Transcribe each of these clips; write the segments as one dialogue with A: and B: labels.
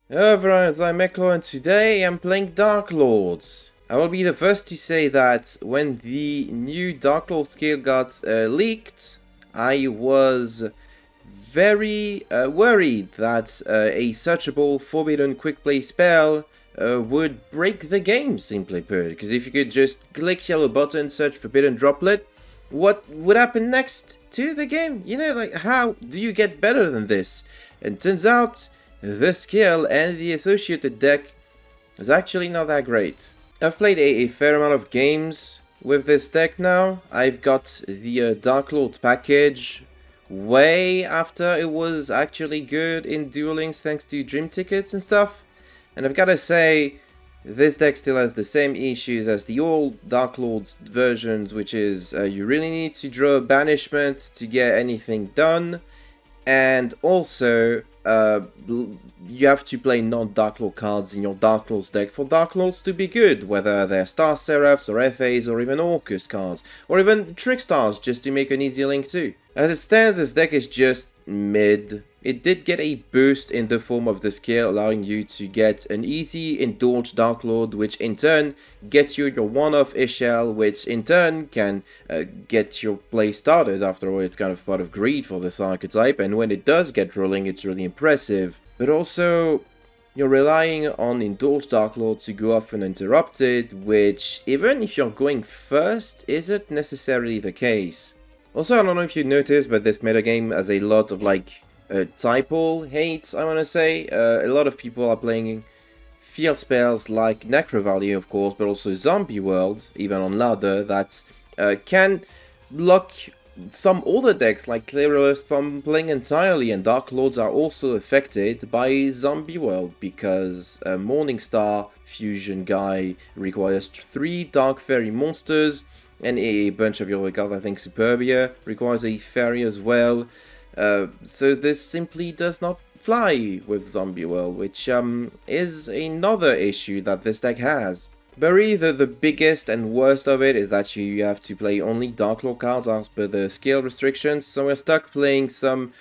A: Hello everyone, I'm Echo and today I'm playing Darklords. I will be the first to say that when the new Darklord skill got leaked, I was very worried that a searchable forbidden quick play spell would break the game, simply put. Because if you could just click yellow button, search forbidden droplet, what would happen next to the game? You know, like, how do you get better than this? And turns out the skill and the associated deck is actually not that great. I've played a fair amount of games with this deck now. I've got the Darklord package way after it was actually good in dueling thanks to Dream Tickets and stuff. And I've gotta say, this deck still has the same issues as the old Darklords versions, which is you really need to draw Banishment to get anything done. And also, you have to play non-Darklord cards in your Darklords deck for Darklords to be good, whether they're Star Seraphs or FAs or even Orcus cards, or even Trickstars just to make an easy link too. As it stands, this deck is just mid. It did get a boost in the form of the skill, allowing you to get an easy Indulge Darklord, which in turn gets you your one-off Ishel, which in turn can get your play started. After all, it's kind of part of greed for this archetype, and when it does get rolling, it's really impressive. But also, you're relying on Indulge Darklord to go off uninterrupted, which, even if you're going first, isn't necessarily the case. Also, I don't know if you noticed, but this metagame has a lot of, like, typo hate, I want to say. A lot of people are playing field spells like Necro Valley, of course, but also Zombie World, even on ladder, that can block some older decks like Clearless from playing entirely, and Darklords are also affected by Zombie World because a Morningstar fusion guy requires 3 Dark Fairy monsters, and a bunch of your other cards. I think Superbia requires a fairy as well. So this simply does not fly with Zombie World, which is another issue that this deck has. But really, the biggest and worst of it is that you have to play only Darklord cards as per the skill restrictions, so we're stuck playing some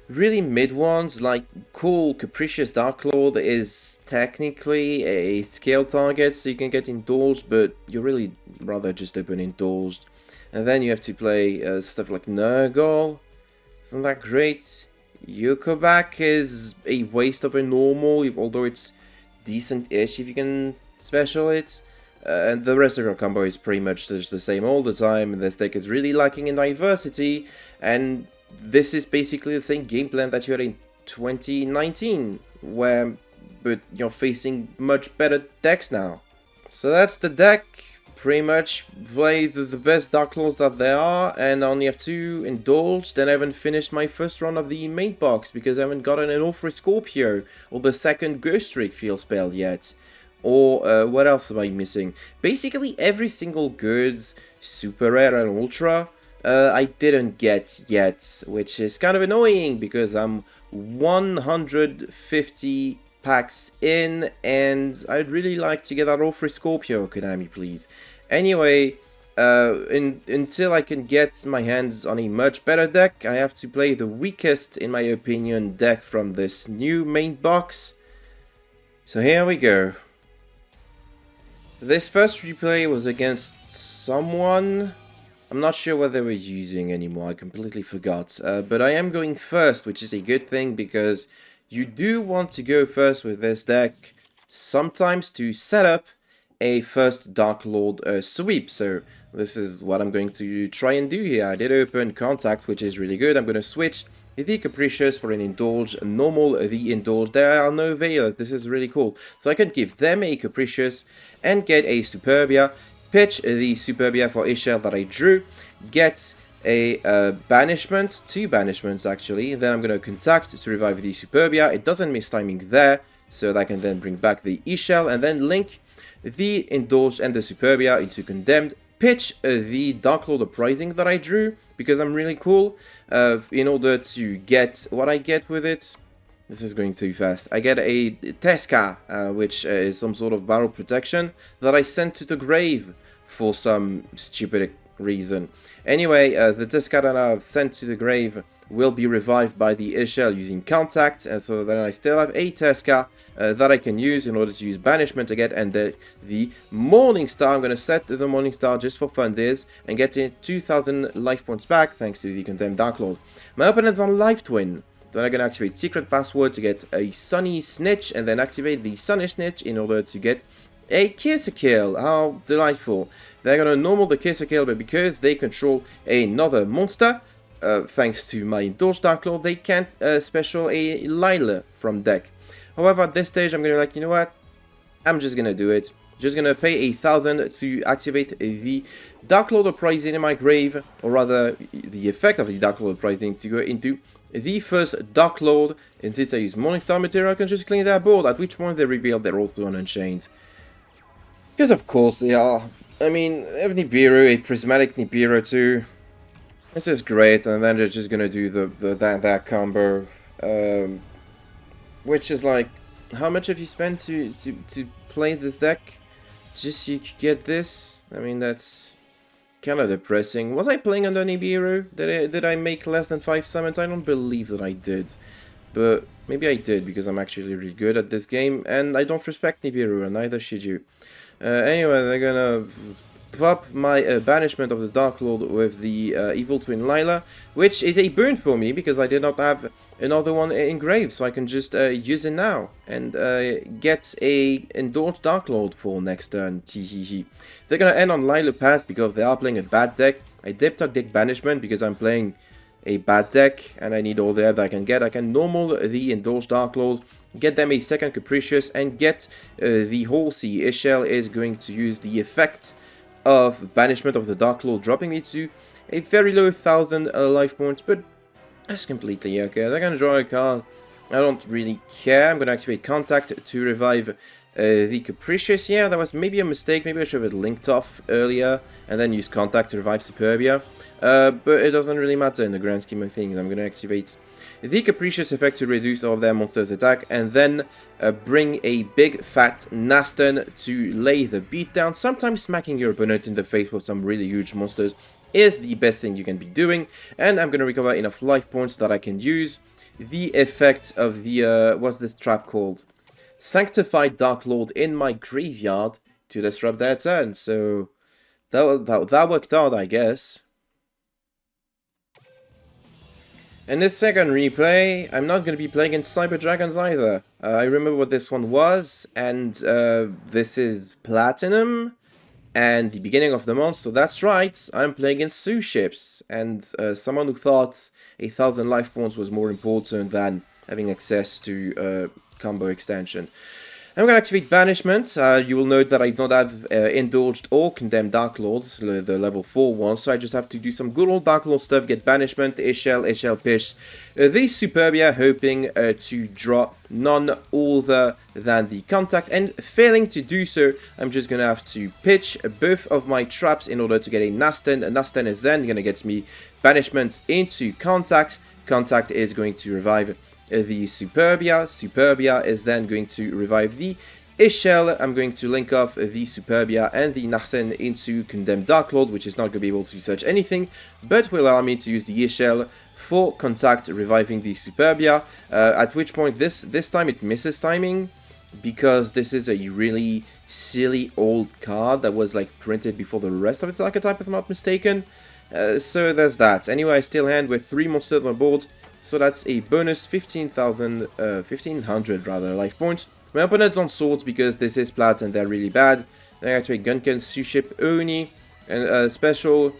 A: really mid ones, like cool Capricious Darklord is technically a scale target, so you can get Indulged, but you really rather just open Indulged. And then you have to play stuff like Nurgle. Isn't that great? Yukoback is a waste of a normal, although it's decent-ish if you can special it. And the rest of your combo is pretty much just the same all the time, and this deck is really lacking in diversity, and this is basically the same game plan that you had in 2019, but you're facing much better decks now. So that's the deck. Pretty much play the best Darklords that there are, and I only have 2 Indulged, and I haven't finished my first run of the main box because I haven't gotten an Orphrey Scorpio or the second Ghost Trick field spell yet. Or what else am I missing? Basically every single good super rare and ultra I didn't get yet, which is kind of annoying because I'm 150 packs in, and I'd really like to get that Orphrey Scorpio, Konami, please. Anyway, until I can get my hands on a much better deck, I have to play the weakest, in my opinion, deck from this new main box. So here we go. This first replay was against someone. I'm not sure what they were using anymore, I completely forgot. But I am going first, which is a good thing because you do want to go first with this deck sometimes to set up a first Darklord sweep. So this is what I'm going to try and do here. I did open Contact, which is really good. I'm going to switch the Capricious for an Indulge, normal the Indulge. There are no Veilers, this is really cool. So I can give them a Capricious and get a Superbia, pitch the Superbia for Ishel that I drew, get a Banishment, 2 Banishments actually, and then I'm going to Contact to revive the Superbia. It doesn't miss timing there, so that I can then bring back the Ishel and then link the Indulge and the Superbia into Condemned, pitch the Darklord Uprising that I drew, because I'm really cool, in order to get what I get with it. This is going too fast. I get a Tesca, which is some sort of battle protection that I sent to the grave for some stupid reason. Anyway, the Tesca that I've sent to the grave will be revived by the Ishel using contact, and so then I still have a Teska that I can use in order to use banishment again, and the Morning Star. I'm going to set the Morning Star just for fun this, and get 2,000 life points back thanks to the Condemned Darklord. My opponent's on Life Twin. Then I'm going to activate Secret Password to get a Sunny Snitch, and then activate the Sunny Snitch in order to get a Kisser Kill. How delightful. They're going to normal the Kisser Kill, but because they control another monster, thanks to my Indulged Darklord, they can't special a Lila from deck. However, at this stage, I'm going to be like, you know what? I'm just going to do it. Just going to pay 1,000 to activate the Darklord Uprising in my grave, or rather, the effect of the Darklord Uprising to go into the first Darklord, and since I use Morningstar material, I can just clean their board, at which point they reveal they're also on Unchained. Because of course they are. I mean, I have Nibiru, a Prismatic Nibiru too. This is great, and then they're just gonna do that combo. Which is like, how much have you spent to play this deck? Just so you could get this? I mean, that's kind of depressing. Was I playing under Nibiru? Did I make less than 5 summons? I don't believe that I did. But maybe I did, because I'm actually really good at this game, and I don't respect Nibiru, and neither should you. Anyway, they're gonna pop my banishment of the Darklord with the Evil Twin Lila, which is a boon for me, because I did not have another one engraved, so I can just use it now, and get a Indulged Darklord for next turn, teehee. They're gonna end on Lila Pass, because they are playing a bad deck. I dipped out deck banishment, because I'm playing a bad deck, and I need all the help that I can get. I can normal the Indulged Darklord, get them a second Capricious, and get the Horsey. Ishel is going to use the effect of banishment of the Darklord, dropping me to a very low 1,000 life points, but that's completely okay. They're going to draw a card. I don't really care. I'm going to activate Contact to revive the Capricious. Yeah, that was maybe a mistake. Maybe I should have linked off earlier and then use Contact to revive Superbia. But it doesn't really matter in the grand scheme of things. I'm going to activate the Capricious effect to reduce all of their monsters' attack, and then bring a big fat Naston to lay the beat down. Sometimes smacking your opponent in the face with some really huge monsters is the best thing you can be doing, and I'm going to recover enough life points that I can use the effect of the, what's this trap called? Sanctified Darklord in my graveyard to disrupt their turn, so that worked out, I guess. In this second replay, I'm not going to be playing in Cyber Dragons either. I remember what this one was, and this is Platinum, and the beginning of the month, so that's right, I'm playing in Suships, and someone who thought 1,000 life points was more important than having access to combo extension. I'm going to activate Banishment. You will note that I don't have Indulged or Condemned Darklords, the level 4 ones, so I just have to do some good old Darklord stuff, get Banishment, Ishel Pish, the Superbia, hoping to draw none other than the Contact, and failing to do so, I'm just going to have to pitch both of my traps in order to get a Naston. A Naston is then going to get me Banishment into Contact. Contact is going to revive the Superbia. Superbia is then going to revive the Ishel. I'm going to link off the Superbia and the Nachten into Condemned Darklord, which is not going to be able to search anything, but will allow me to use the Ishel for Contact, reviving the Superbia, at which point this time it misses timing, because this is a really silly old card that was like printed before the rest of its archetype, if I'm not mistaken. So there's that. Anyway, I still hand with 3 monsters on my board, so that's a bonus 1,500 rather life points. My opponent's on swords because this is plat and they're really bad. Then I activate Gunken, Suship, Oni, and special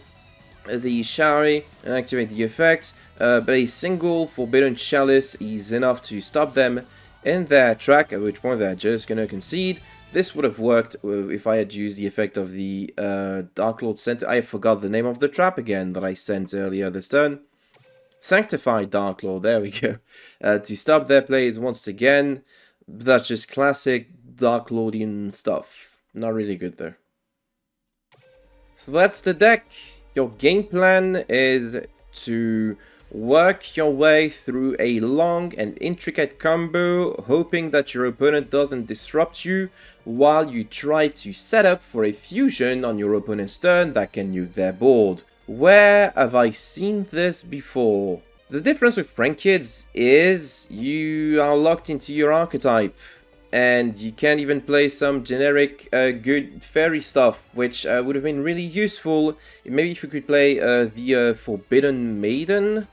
A: the Shari, and activate the effect. But a single Forbidden Chalice is enough to stop them in their track, at which point they're just gonna concede. This would have worked if I had used the effect of the Darklord Center. I forgot the name of the trap again that I sent earlier this turn. Sanctified Darklord, there we go. To stop their plays once again. That's just classic Darklordian stuff. Not really good there. So that's the deck. Your game plan is to work your way through a long and intricate combo, hoping that your opponent doesn't disrupt you, while you try to set up for a fusion on your opponent's turn that can nuke their board. Where have I seen this before? The difference with Prank Kids is you are locked into your archetype, and you can't even play some generic good fairy stuff, which would have been really useful. Maybe if you could play the Forbidden Maiden.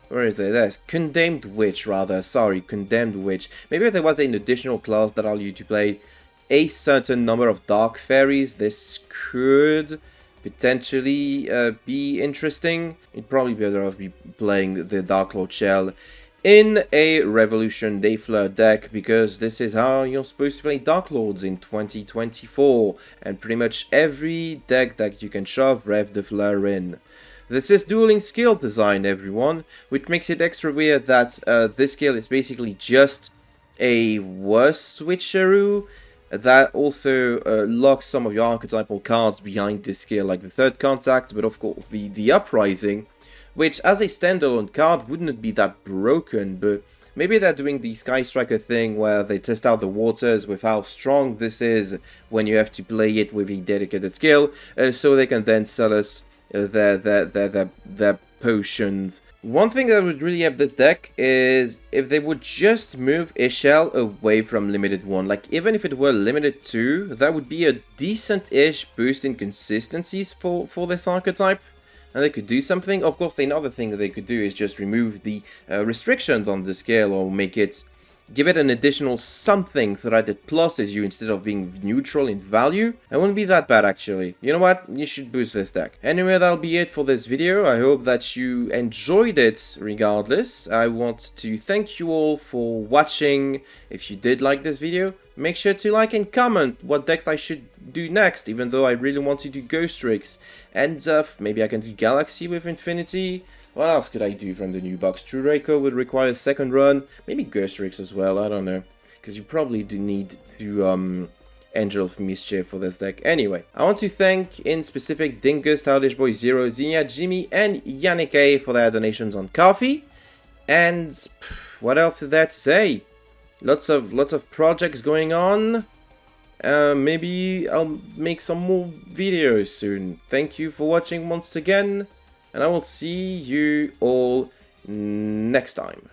A: Where is it? There's Condemned Witch, rather. Sorry, Condemned Witch. Maybe if there was an additional class that allowed you to play a certain number of dark fairies, this could potentially be interesting. You'd probably be better off be playing the Darklord shell in a Revolution Day Fleur deck, because this is how you're supposed to play Darklords in 2024, and pretty much every deck that you can shove Rev de Fleur in. This is dueling skill design, everyone, which makes it extra weird that this skill is basically just a worse switcheroo that also locks some of your archetypal cards behind this skill, like the Third Contact, but of course the Uprising, which as a standalone card wouldn't be that broken, but maybe they're doing the Sky Striker thing where they test out the waters with how strong this is when you have to play it with a dedicated skill, so they can then sell us their potions. One thing that would really help this deck is if they would just move Ishel away from Limited 1. Like, even if it were Limited 2, that would be a decent-ish boost in consistencies for this archetype. And they could do something. Of course, another thing that they could do is just remove the restrictions on the scale, or make it, give it an additional something so that it pluses you instead of being neutral in value. It wouldn't be that bad, actually. You know what? You should boost this deck. Anyway, that'll be it for this video. I hope that you enjoyed it regardless. I want to thank you all for watching. If you did like this video, make sure to like and comment what deck I should do next, even though I really want to do Ghost Tricks. And maybe I can do Galaxy with Infinity. What else could I do from the new box? True Reiko would require a second run. Maybe Ghost Tricks as well, I don't know. Because you probably do need to Angel of Mischief for this deck. Anyway, I want to thank in specific Dingus, Childish Boy Zero, Zinnia, Jimmy, and Yannick A for their donations on Coffee. And what else is there to say? Lots of projects going on. Maybe I'll make some more videos soon. Thank you for watching once again, and I will see you all next time.